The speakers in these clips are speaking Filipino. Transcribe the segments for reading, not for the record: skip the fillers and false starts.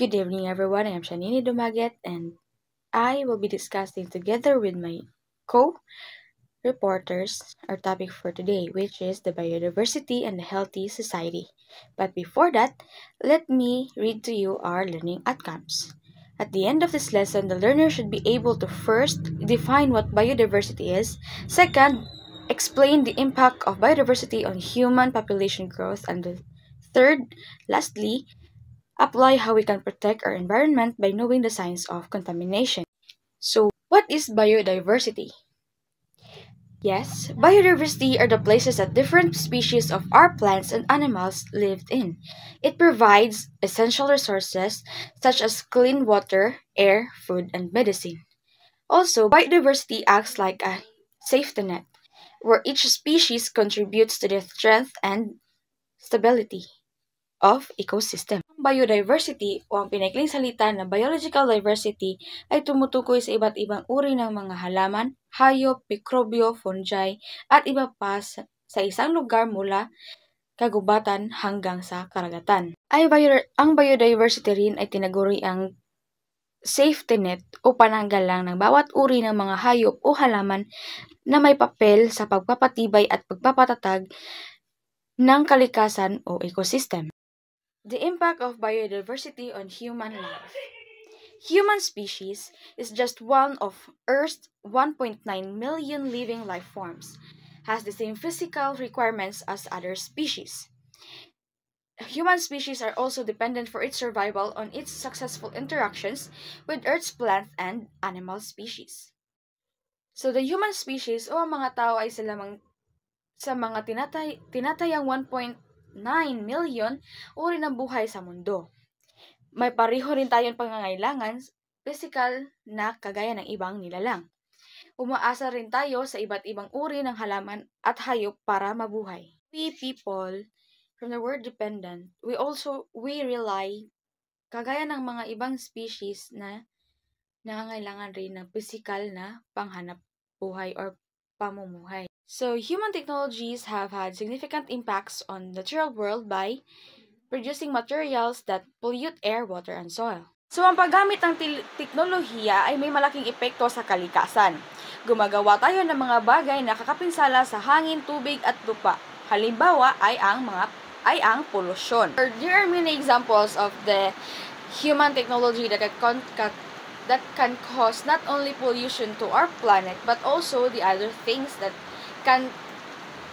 Good evening, everyone. I am Shanini Dumaget, and I will be discussing together with my co-reporters our topic for today, which is the biodiversity and a healthy society. But before that, let me read to you our learning outcomes. At the end of this lesson, the learner should be able to first define what biodiversity is, second, explain the impact of biodiversity on human population growth, and the third, lastly, apply how we can protect our environment by knowing the science of contamination. So, what is biodiversity? Yes, biodiversity are the places that different species of our plants and animals lived in. It provides essential resources such as clean water, air, food, and medicine. Also, biodiversity acts like a safety net, where each species contributes to the strength and stability of ecosystem. Ang biodiversity o ang pinaikling salita na biological diversity ay tumutukoy sa iba't ibang uri ng mga halaman, hayop, mikrobyo, fungi, at iba pa sa isang lugar mula kagubatan hanggang sa karagatan. Ang biodiversity rin ay tinaguri ang safety net o pananggalang ng bawat uri ng mga hayop o halaman na may papel sa pagpapatibay at pagpapatatag ng kalikasan o ecosystem. The impact of biodiversity on human life. Human species is just one of Earth's 1.9 million living life forms, has the same physical requirements as other species. Human species are also dependent for its survival on its successful interactions with Earth's plant and animal species. So the human species o ang mga tao ay sa mga tinatayang 1.9 million uri ng buhay sa mundo. May pareho rin tayong pangangailangan, physical na kagaya ng ibang nilalang. Umaasa rin tayo sa iba't ibang uri ng halaman at hayop para mabuhay. We people, from the word dependent, we rely, kagaya ng mga ibang species na nangangailangan rin ng physical na panghanap buhay or pamumuhay. So, human technologies have had significant impacts on the natural world by producing materials that pollute air, water, and soil. So, ang paggamit ng teknolohiya ay may malaking epekto sa kalikasan. Gumagawa tayo ng mga bagay na kakapinsala sa hangin, tubig, at lupa. Halimbawa ay ang polusyon. There are many examples of the human technology that can cause not only pollution to our planet but also the other things that can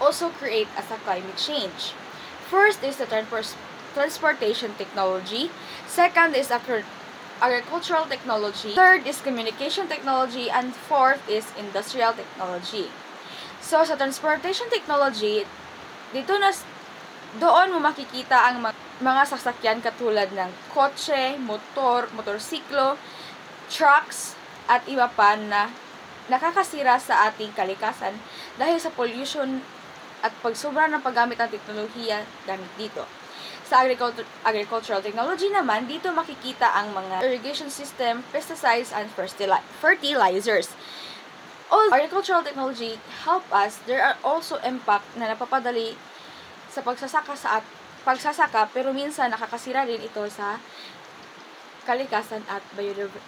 also create as a climate change. First is the transportation technology. Second is agricultural technology. Third is communication technology. And fourth is industrial technology. So, sa transportation technology, doon mo makikita ang mga sasakyan katulad ng kotse, motorsiklo, trucks, at iba pa na nakakasira sa ating kalikasan dahil sa pollution at pagsobra ng paggamit ng teknolohiya gamit dito. Sa agricultural technology naman, dito makikita ang mga irrigation system, pesticides, and fertilizers. All agricultural technology help us. There are also impact na napapadali sa pagsasaka pero minsan nakakasira din ito sa kalikasan at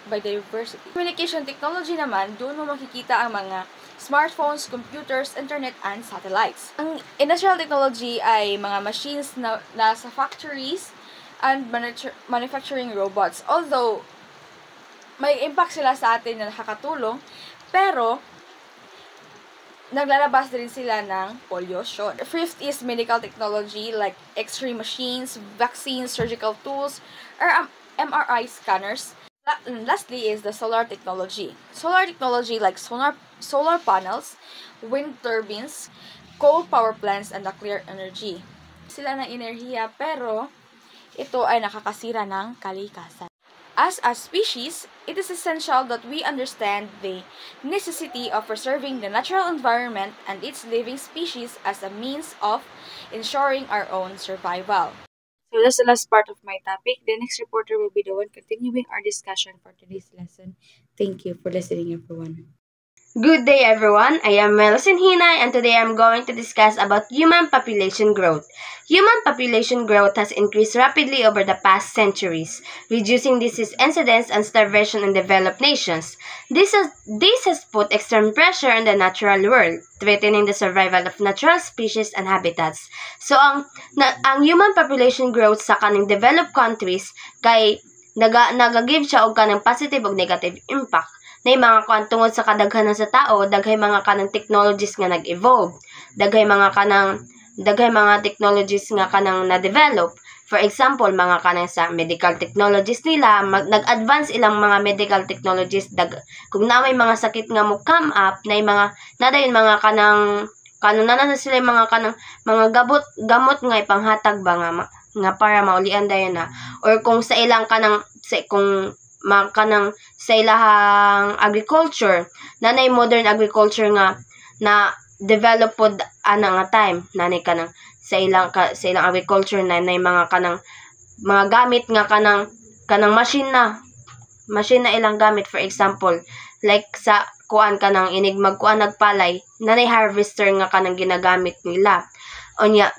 biodiversity. Communication technology naman, doon mo makikita ang mga smartphones, computers, internet, and satellites. Ang industrial technology ay mga machines na nasa factories and manufacturing robots. Although, may impact sila sa atin na nakakatulong, pero naglalabas din sila ng pollution. Fifth is medical technology like X-ray machines, vaccines, surgical tools, or MRI scanners. Lastly is the solar technology. Solar technology like solar panels, wind turbines, coal power plants, and nuclear energy. Sila ng enerhiya pero ito ay nakakasira ng kalikasan. As a species, it is essential that we understand the necessity of preserving the natural environment and its living species as a means of ensuring our own survival. So that's the last part of my topic. The next reporter will be the one continuing our discussion for today's lesson. Thank you for listening, everyone. Good day everyone, I am Melosin Hinay and today I'm going to discuss about human population growth. Human population growth has increased rapidly over the past centuries, reducing disease incidence and starvation in developed nations. This has put extreme pressure on the natural world, threatening the survival of natural species and habitats. So ang human population growth sa kaning developed countries kay nagagive siya og kanang positive ug negative impact. Na mga kuan tungod sa kadaghanan sa tao, daghay mga kanang technologies nga nag-evolve, daghay mga technologies nga kanang na-develop. For example, mga kanang sa medical technologies nila, nag-advance ilang mga medical technologies. Kung na may mga sakit nga mo come up, nadayon mga kanang na sila mga kanang mga gamot nga ipanghatag ba nga para maulian dayon na, or kung sa ilang kanang kung kanang sa ilahang agriculture, nanay modern agriculture nga na develop pod ana nga time, nanay kanang sa ilang agriculture nanay mga kanang mga gamit nga kanang machine na ilang gamit. For example, like sa kuan kanang inig magkuan nagpalay, nanay harvester nga kanang ginagamit nila. Onya,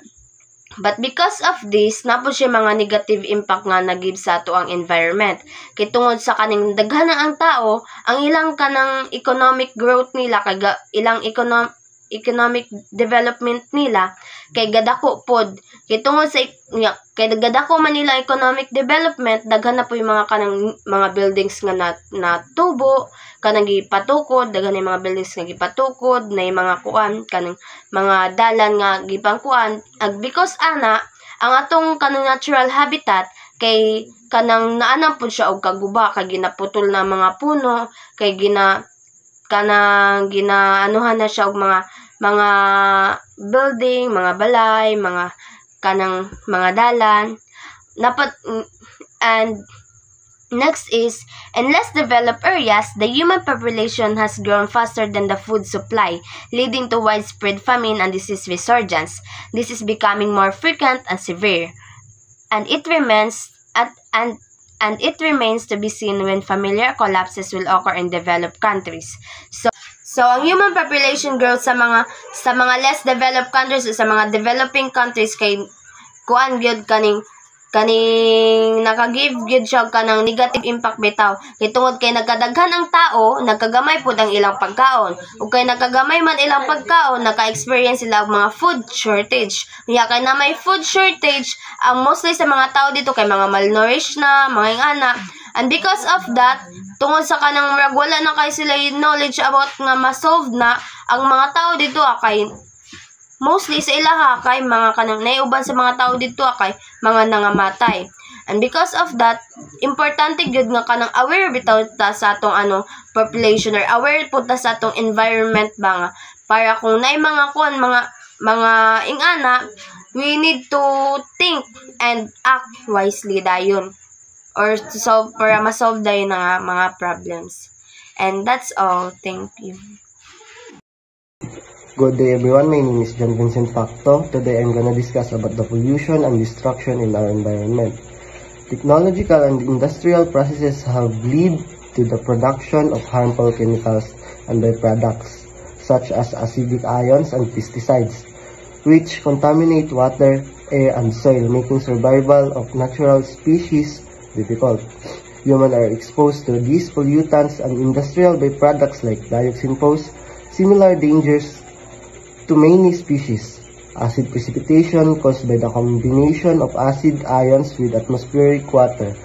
but because of this, napod siya mga negative impact nga nagib sa ato ang environment. Kay tungod sa kaning daghana ang tao, ang ilang kanang economic growth nila, kay ilang economic development nila, kay gadako pod. Kay tungod sa kay gadako man nila economic development, daghan na po yung mga kanang mga buildings nga na tubo, kanang gipatukod, daghan na mga buildings nga gipatukod, na yung mga kuan, kanang mga dalan nga gipangkuan. Because ana, ang atong kanang natural habitat, kay kanang naanam po siya og kaguba, kay ginaputol na mga puno, kay ginaanuhan na siya og mga building, mga balay, mga kanang mga dalan. And next is, in less developed areas, the human population has grown faster than the food supply, leading to widespread famine and disease resurgence. This is becoming more frequent and severe, and it remains to be seen when familiar collapses will occur in developed countries. So ang human population growth sa mga less developed countries o sa mga developing countries kay kuan gyud kaning nakagive gyud siya kanang negative impact bitaw. Kay tungod kay nagkadaghan ang tao, nagkagamay pud ang ilang pagkaon. Ug kay nagkagamay man ilang pagkaon, naka-experience sila og mga food shortage. Kaya kay na may food shortage, ang mostly sa mga tao dito kay mga malnourished na, mga ingana. And because of that, tungod sa kanang wala na kay sila knowledge about nga ma-solve na ang mga tao dito kay mostly sa ilaha kay mga kanang naiuban sa mga tao dito kay mga nangamatay. And because of that, importante gyud nga kanang aware bitaw ta sa atong population, or aware po ta sa atong environment ba nga, para kung naay mga kuan mga ingana, we need to think and act wisely dayon, or to solve, para ma-solve dayon nga mga problems. And that's all. Thank you. Good day everyone, my name is John Vincent Facto. Today I'm gonna discuss about the pollution and destruction in our environment. Technological and industrial processes have led to the production of harmful chemicals and byproducts, such as acidic ions and pesticides, which contaminate water, air, and soil, making survival of natural species difficult. Humans are exposed to these pollutants and industrial byproducts like dioxin pose similar dangers to many species. Acid precipitation caused by the combination of acid ions with atmospheric water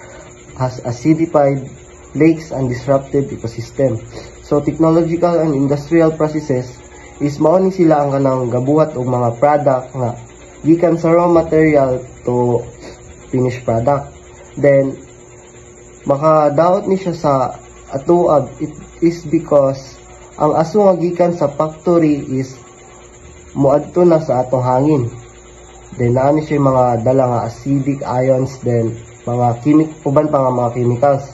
has acidified lakes and disrupted ecosystem. So technological and industrial processes is mao ni sila ang kanang gabuhat og mga product nga gikan sa raw material to finished product. Then makadaot ni siya sa atuag. It is because ang aso nga gikan sa factory is muadto na sa atong hangin. Then naani siya mga dala nga acidic ions, then mga uban pa nga mga chemicals.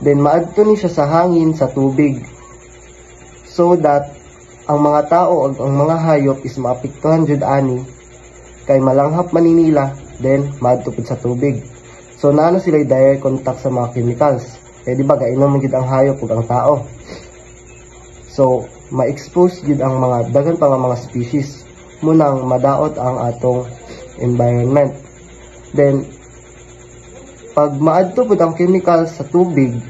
Then maadto ni siya sa hangin, sa tubig, so that ang mga tao o ang mga hayop is maapektuhan jud ani, kay malanghap man nila, then maadto pud sa tubig. So naano sila direct contact sa mga chemicals. Kaya di ba gainom man gid ang hayop ug ang tao. So ma-expose gid ang mga daghan pa nga mga species munang madaot ang atong environment. Then pag maadto pud ang chemical sa tubig,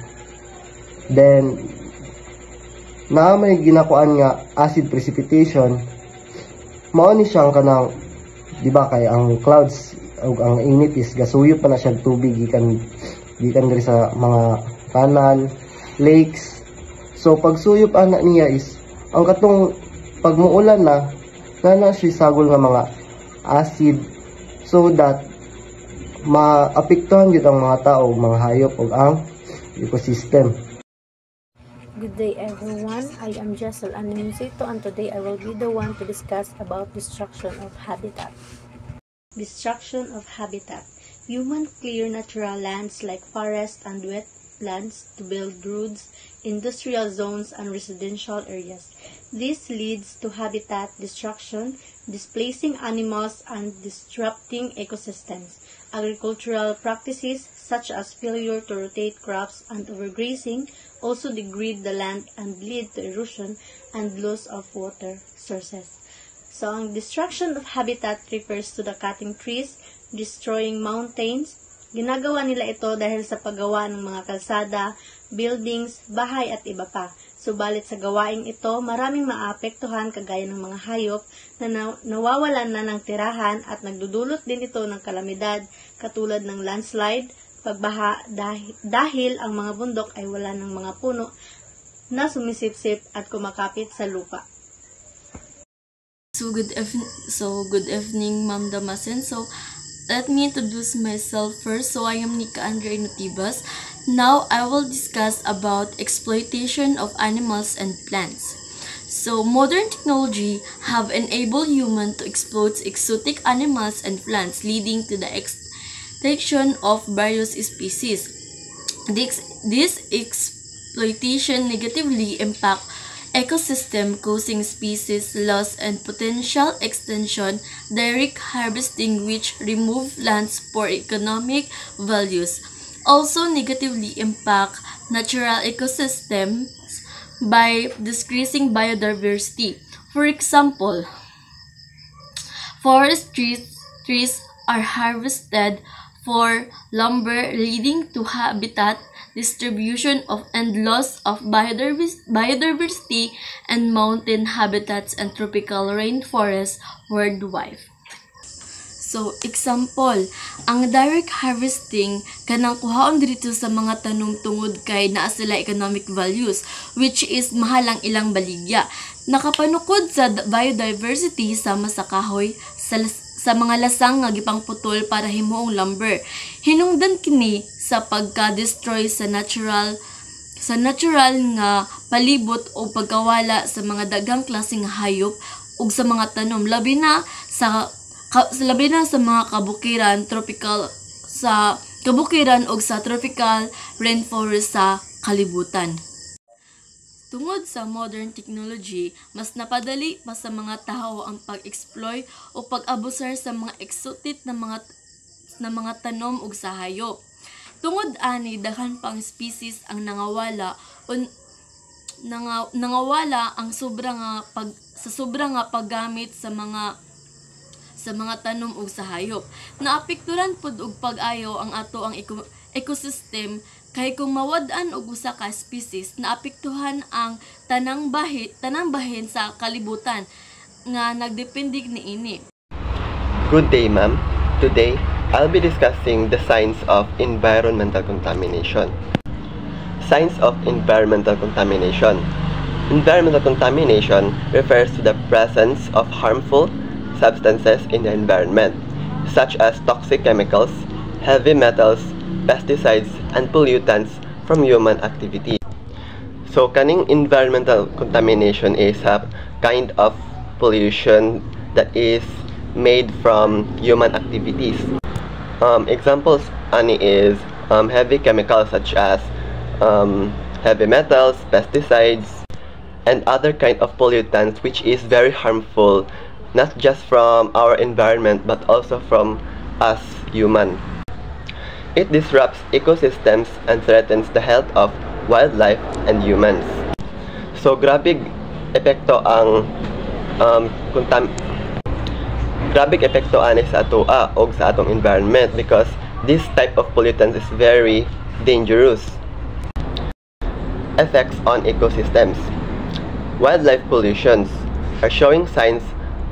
then na may ginakuan nga acid precipitation, mao ni siyang kanang, di ba, kay ang clouds ug ang init is gasuyop pa na siya tubig gikan diri sa mga kanal, lakes. So pag suyop ana niya is ang katong pag muulan na siya sagol nga mga acid, so that maapektuhan gid ang mga tao ug mga hayop ug ang ecosystem. Good day everyone, I am Jessel Animsito and today I will be the one to discuss about destruction of habitat. Destruction of habitat. Human clear natural lands like forests and wetlands to build roads, industrial zones, and residential areas. This leads to habitat destruction, displacing animals and disrupting ecosystems. Agricultural practices such as failure to rotate crops and overgrazing also degrade the land and lead to erosion and loss of water sources. So, ang destruction of habitat refers to the cutting trees, destroying mountains. Ginagawa nila ito dahil sa paggawa ng mga kalsada, buildings, bahay at iba pa. Subalit sa gawaing ito, maraming maapektuhan kagaya ng mga hayop na nawawalan na ng tirahan at nagdudulot din ito ng kalamidad katulad ng landslide, pagbaha dahil ang mga bundok ay wala ng mga puno na sumisipsip at kumakapit sa lupa. So good evening, Ma'am Damasen. So let me introduce myself first. So I am Nika Andrea Notibas. Now I will discuss about exploitation of animals and plants. So modern technology have enabled humans to exploit exotic animals and plants, leading to the extinction of various species. This exploitation negatively impact ecosystem, causing species loss and potential extinction. Direct harvesting, which remove lands for economic values, also negatively impact natural ecosystems by decreasing biodiversity. For example, forest trees are harvested for lumber, leading to habitat distribution and loss of biodiversity and mountain habitats and tropical rainforests worldwide. So, example, ang direct harvesting kanang kuhaon dito sa mga tanom tungod kay naa sila economic values, which is mahal ang ilang baligya. Nakapanukod sa biodiversity sama sa kahoy, sa mga lasang nga gipangputol para himuong lumber. Hinungdan kini sa pagka-destroy sa natural nga palibot o pagkawala sa mga daghang klaseng hayop ug sa mga tanom, labi na sa mga kabukiran ug sa tropical rainforest sa kalibutan. Tungod sa modern technology, mas napadali pa sa mga tao ang pag-exploit o pag-abusar sa mga exotic na mga tanom ug sa hayop. Tungod ani, daghan pang species ang nangawala ang sobra nga paggamit sa mga tanom ug sa hayop. Naapekturan pud og pag-ayo ang ato ang ecosystem, kay kung mawad-an og usa ka species, naapektuhan ang tanang bahin sa kalibutan nga nagdepende niini. Good day, ma'am. Today, I'll be discussing the signs of environmental contamination. Signs of environmental contamination. Environmental contamination refers to the presence of harmful substances in the environment, such as toxic chemicals, heavy metals, pesticides, and pollutants from human activity. So, kaning environmental contamination is a kind of pollution that is made from human activities. Examples ani is heavy chemicals such as heavy metals, pesticides, and other kind of pollutants, which is very harmful not just from our environment but also from us human. It disrupts ecosystems and threatens the health of wildlife and humans. So grabe epekto ang grabe epekto ani sa atoa o sa atong environment because this type of pollutants is very dangerous. Effects on ecosystems. Wildlife pollutions are showing signs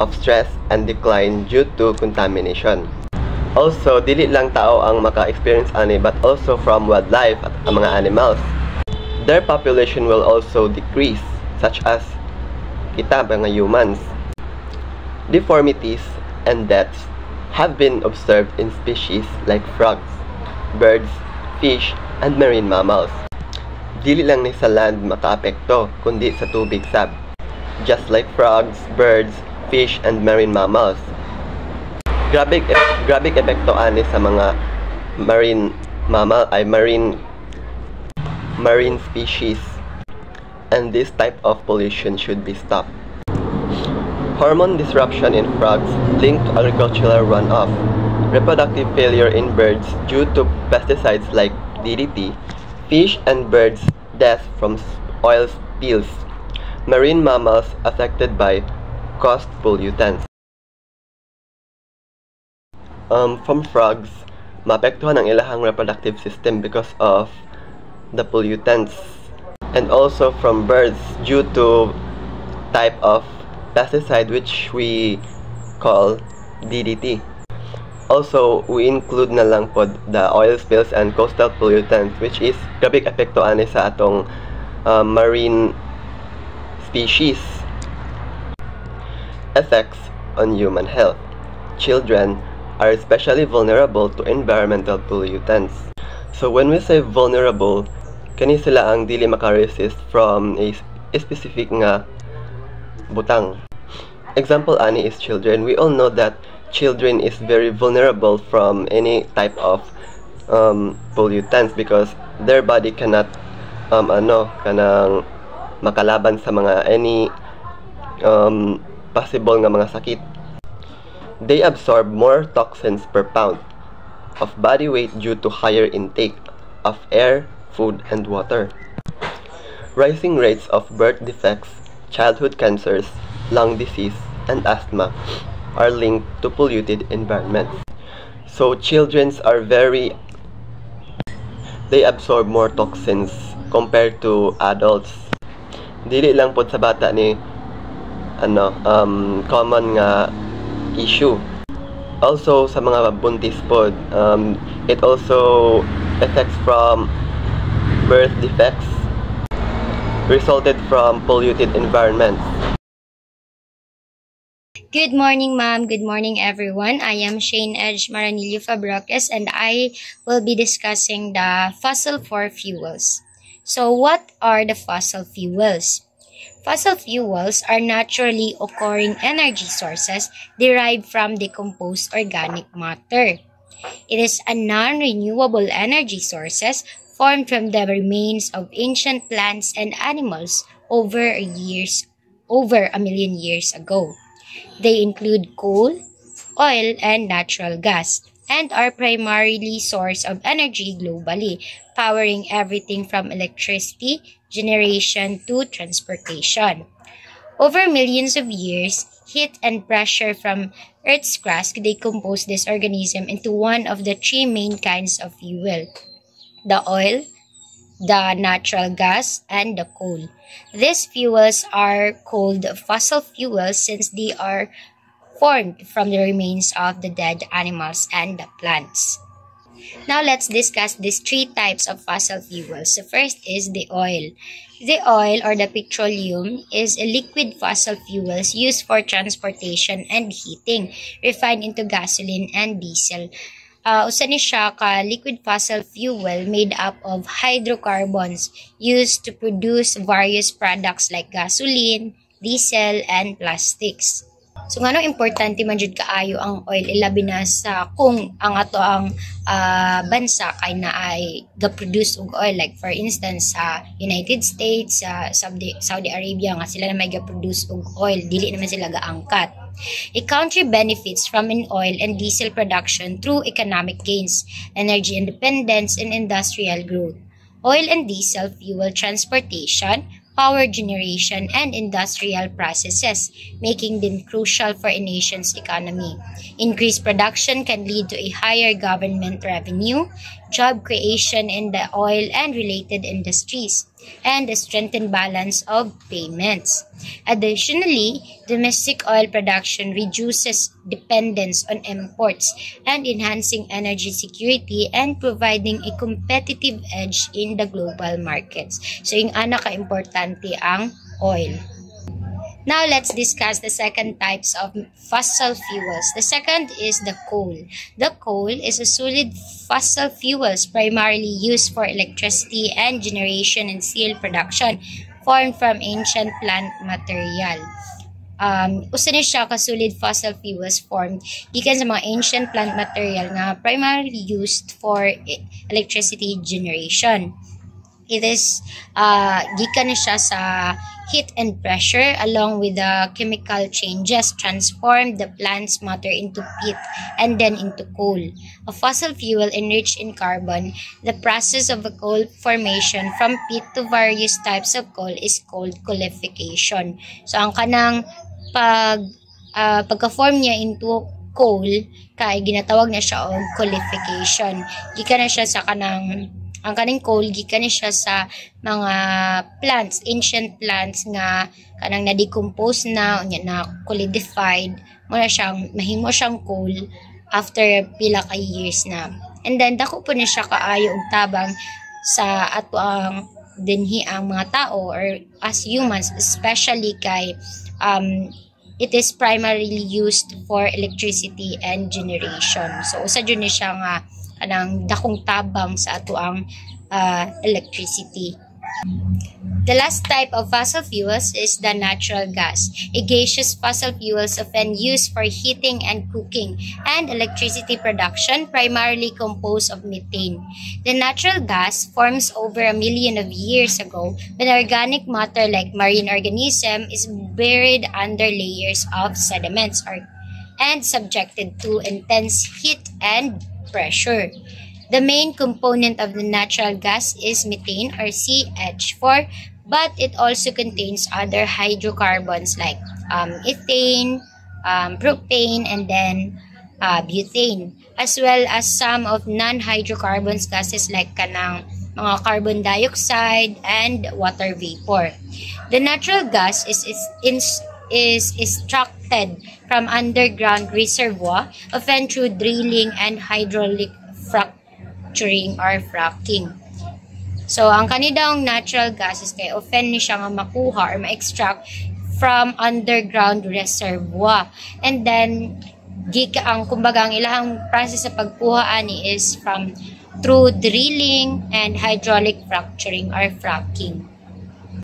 of stress and decline due to contamination. Also, dili lang tao ang maka-experience ani but also from wildlife at ang mga animals. Their population will also decrease, such as kita mga humans. Deformities and deaths have been observed in species like frogs, birds, fish, and marine mammals. Dili lang ni sa land makaapekto, kundi sa tubig sab. Just like frogs, birds, fish, and marine mammals. Grabe epekto ani sa mga marine species. And this type of pollution should be stopped. Hormone disruption in frogs linked to agricultural runoff. Reproductive failure in birds due to pesticides like DDT. Fish and birds death from oil spills. Marine mammals affected by cost pollutants. From frogs, maapektuhan ang ilahang reproductive system because of the pollutants. And also from birds due to type of pesticide which we call DDT. Also, we include na lang po the oil spills and coastal pollutants which is grabe epekto ani sa atong marine species. Effects on human health. Children are especially vulnerable to environmental pollutants. So when we say vulnerable, kani sila ang dili maka-resist from a specific nga butang. Example ani is children. We all know that children is very vulnerable from any type of pollutants because their body cannot kanang makalaban sa mga any possible nga mga sakit. They absorb more toxins per pound of body weight due to higher intake of air, food, and water. Rising rates of birth defects, childhood cancers, lung disease, and asthma are linked to polluted environments. So children are they absorb more toxins compared to adults. Dili lang pod sa bata ni common nga issue. Also sa mga buntis pod, it also affects from birth defects resulted from polluted environments. Good morning, ma'am. Good morning, everyone. I am Shane Edge Maranillo Fabrocas, and I will be discussing the fossil fuels. So, what are the fossil fuels? Fossil fuels are naturally occurring energy sources derived from decomposed organic matter. It is a non-renewable energy sources formed from the remains of ancient plants and animals over a million years ago. They include coal, oil, and natural gas, and are primarily source of energy globally, powering everything from electricity generation to transportation. Over millions of years, heat and pressure from Earth's crust decompose this organism into one of the three main kinds of fuel: the oil, the natural gas, and the coal. These fuels are called fossil fuels since they are formed from the remains of the dead animals and the plants. Now let's discuss these three types of fossil fuels. The first is the oil. The oil or the petroleum is a liquid fossil fuels used for transportation and heating, refined into gasoline and diesel. Usa ni siya ka liquid fossil fuel made up of hydrocarbons used to produce various products like gasoline, diesel, and plastics. So ngano importante man jud kaayo ang oil ilabi na sa kung ang ato ang bansa kay naay ga-produce og oil, like for instance sa United States, sa Saudi Arabia nga sila na may ga-produce og oil, dili naman sila gaangkat. A country benefits from an oil and diesel production through economic gains, energy independence, and industrial growth. Oil and diesel fuel transportation, power generation, and industrial processes, making them crucial for a nation's economy. Increased production can lead to a higher government revenue, job creation in the oil and related industries, and a strengthened balance of payments. Additionally, domestic oil production reduces dependence on imports and enhancing energy security and providing a competitive edge in the global markets. So, yung ka-importante ang oil. Now, let's discuss the second types of fossil fuels. The second is the coal. The coal is a solid fossil fuels primarily used for electricity and generation and steel production, formed from ancient plant material. Usa ni siya ka solid fossil fuels formed gikan sa mga ancient plant material nga primarily used for electricity generation. It is gikan ni siya sa heat and pressure along with the chemical changes transform the plant's matter into peat and then into coal. A fossil fuel enriched in carbon, the process of a coal formation from peat to various types of coal is called coalification. So ang kanang pagka-form niya into coal kay ginatawag na siya og coalification. Gikan na siya sa ang kaning coal gikan siya sa mga plants, ancient plants nga kanang na-decompose na solidified mo na siyang mahimo siyang coal after pila ka years na. And then dako po ni siya kaayo og tabang sa ato ang dinhi ang mga tao or as humans, especially kay it is primarily used for electricity and generation. So usa jud ni siya nga kanang dakong tabang sa ato ang electricity. The last type of fossil fuels is the natural gas. A gaseous fossil fuels often used for heating and cooking and electricity production, primarily composed of methane. The natural gas forms over 1 million of years ago when organic matter like marine organism is buried under layers of sediments and subjected to intense heat and pressure. The main component of the natural gas is methane or CH4, but it also contains other hydrocarbons like ethane, propane, and then butane, as well as some of non-hydrocarbons gases like kanang mga carbon dioxide and water vapor. The natural gas is extracted from underground reservoir, often through drilling and hydraulic fracturing or fracking. So, ang kanidang natural gases kay often ni siya nga makuha or ma-extract from underground reservoir. And then, kumbaga ang ilahang process sa pagkuha ani is through drilling and hydraulic fracturing or fracking.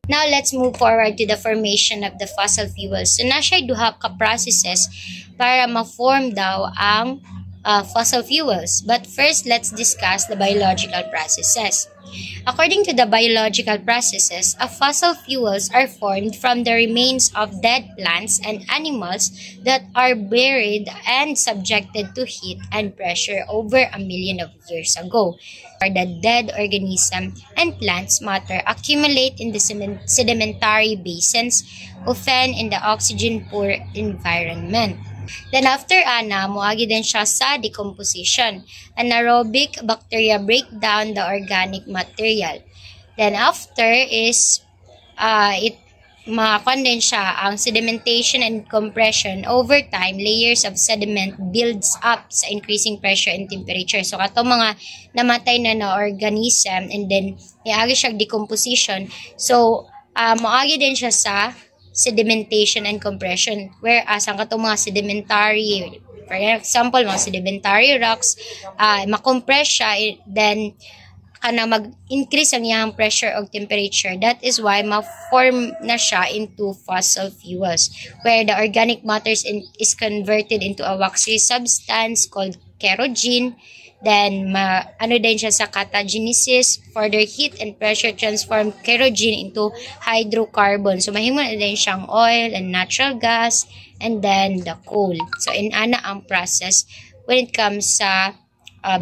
Now, let's move forward to the formation of the fossil fuels. So, na siya duha ka processes para ma-form daw ang fossil fuels. But first, let's discuss the biological processes. According to the biological processes, fossil fuels are formed from the remains of dead plants and animals that are buried and subjected to heat and pressure over 1 million of years ago. The dead organism and plants matter accumulate in the sedimentary basins, often in the oxygen-poor environment. Then after moagi din siya sa decomposition. Anaerobic bacteria break down the organic material. Then after is makakon din siya ang sedimentation and compression. Over time, layers of sediment builds up sa increasing pressure and temperature. So kato mga namatay na organism and then iagi siya decomposition. So moagi din siya sa sedimentation and compression, whereas ang katong mga sedimentary, for example, mga sedimentary rocks, makompress siya, then mag-increase ang iyang pressure o temperature. That is why ma-form na siya into fossil fuels, where the organic matter is converted into a waxy substance called kerogen. Then, din siya sa catagenesis. Further heat and pressure transform kerogen into hydrocarbon. So, mahimo na din siyang oil and natural gas and then the coal. So, inana ang process when it comes sa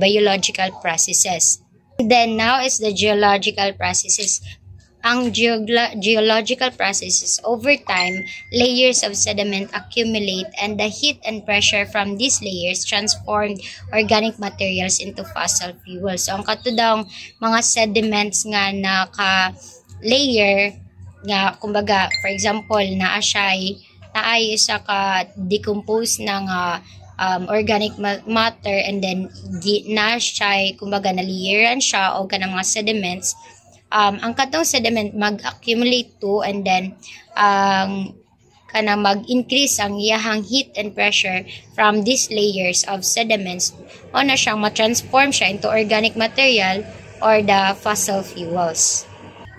biological processes. Then, now is the geological processes. ang geological processes. Over time, layers of sediment accumulate and the heat and pressure from these layers transformed organic materials into fossil fuels. So, ang katudang mga sediments nga naka-layer nga, kumbaga, for example, naay isa ka decompose ng organic matter and then na siya, kumbaga, naliyeran siya o kanang mga sediments. Ang katong sediment mag-accumulate to and then kana mag-increase ang iyahang heat and pressure from these layers of sediments o na siyang ma-transform siya into organic material or the fossil fuels.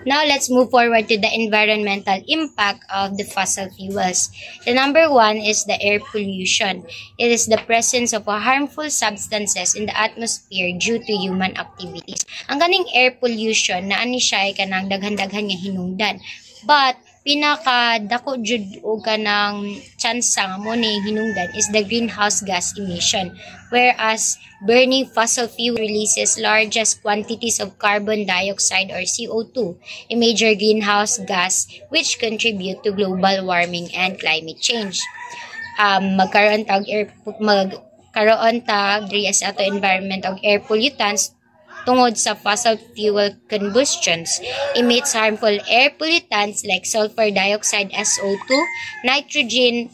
Now, let's move forward to the environmental impact of the fossil fuels. The number one is the air pollution. It is the presence of harmful substances in the atmosphere due to human activities. Ang ganing air pollution, na ani siya ay kanang daghan-daghan nga hinungdan. But, pinaka-dako jud o kanang tsansa nga mo ni hinungdan is the greenhouse gas emission. Whereas, burning fossil fuel releases largest quantities of carbon dioxide or CO2, a major greenhouse gas which contribute to global warming and climate change. Magkaroon tag diri sa ato environment og air pollutants tungod sa fossil fuel combustions, emits harmful air pollutants like sulfur dioxide SO2, nitrogen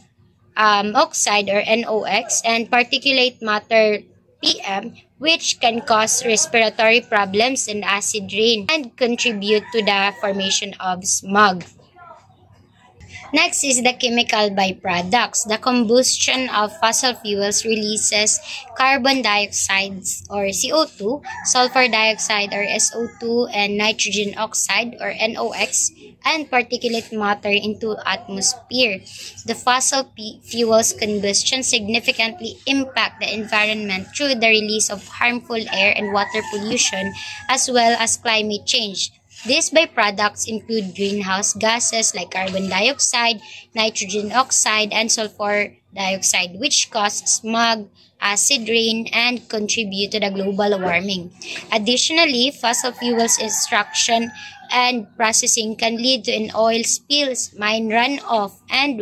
oxide or NOx, and particulate matter PM, which can cause respiratory problems and acid rain and contribute to the formation of smog. Next is the chemical byproducts. The combustion of fossil fuels releases carbon dioxide or CO2, sulfur dioxide or SO2, and nitrogen oxide or NOx, and particulate matter into atmosphere. The fossil fuels combustion significantly impact the environment through the release of harmful air and water pollution as well as climate change. These byproducts include greenhouse gases like carbon dioxide, nitrogen oxide, and sulfur dioxide, which cause smog, acid rain, and contribute to the global warming. Additionally, fossil fuels extraction and processing can lead to an oil spills, mine runoff, and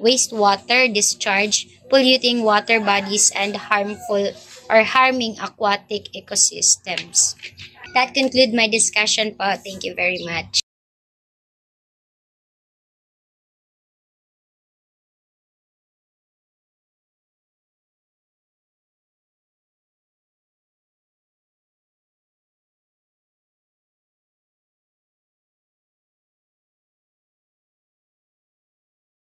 wastewater discharge, polluting water bodies and harming aquatic ecosystems. That concludes my discussion po. Thank you very much.